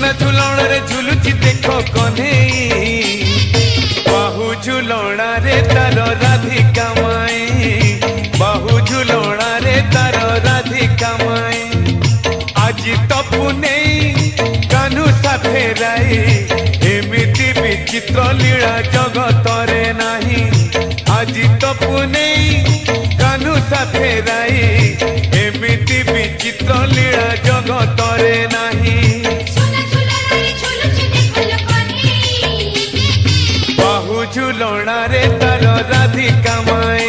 सोना झुलण रे झुलुची देखो कन्हई बाहु झुलणा रे तार राधिका माई बाहु झुलणा रे तार राधिका माई आज तपु नहीं कान्हू साथे राई एमिति विचित्र लीला जगत रे नाही आज तपु नहीं कान्हू साथे राई एमिति विचित्र लीला जगत रे नाही बाहु झुलणा रे तार राधिका माई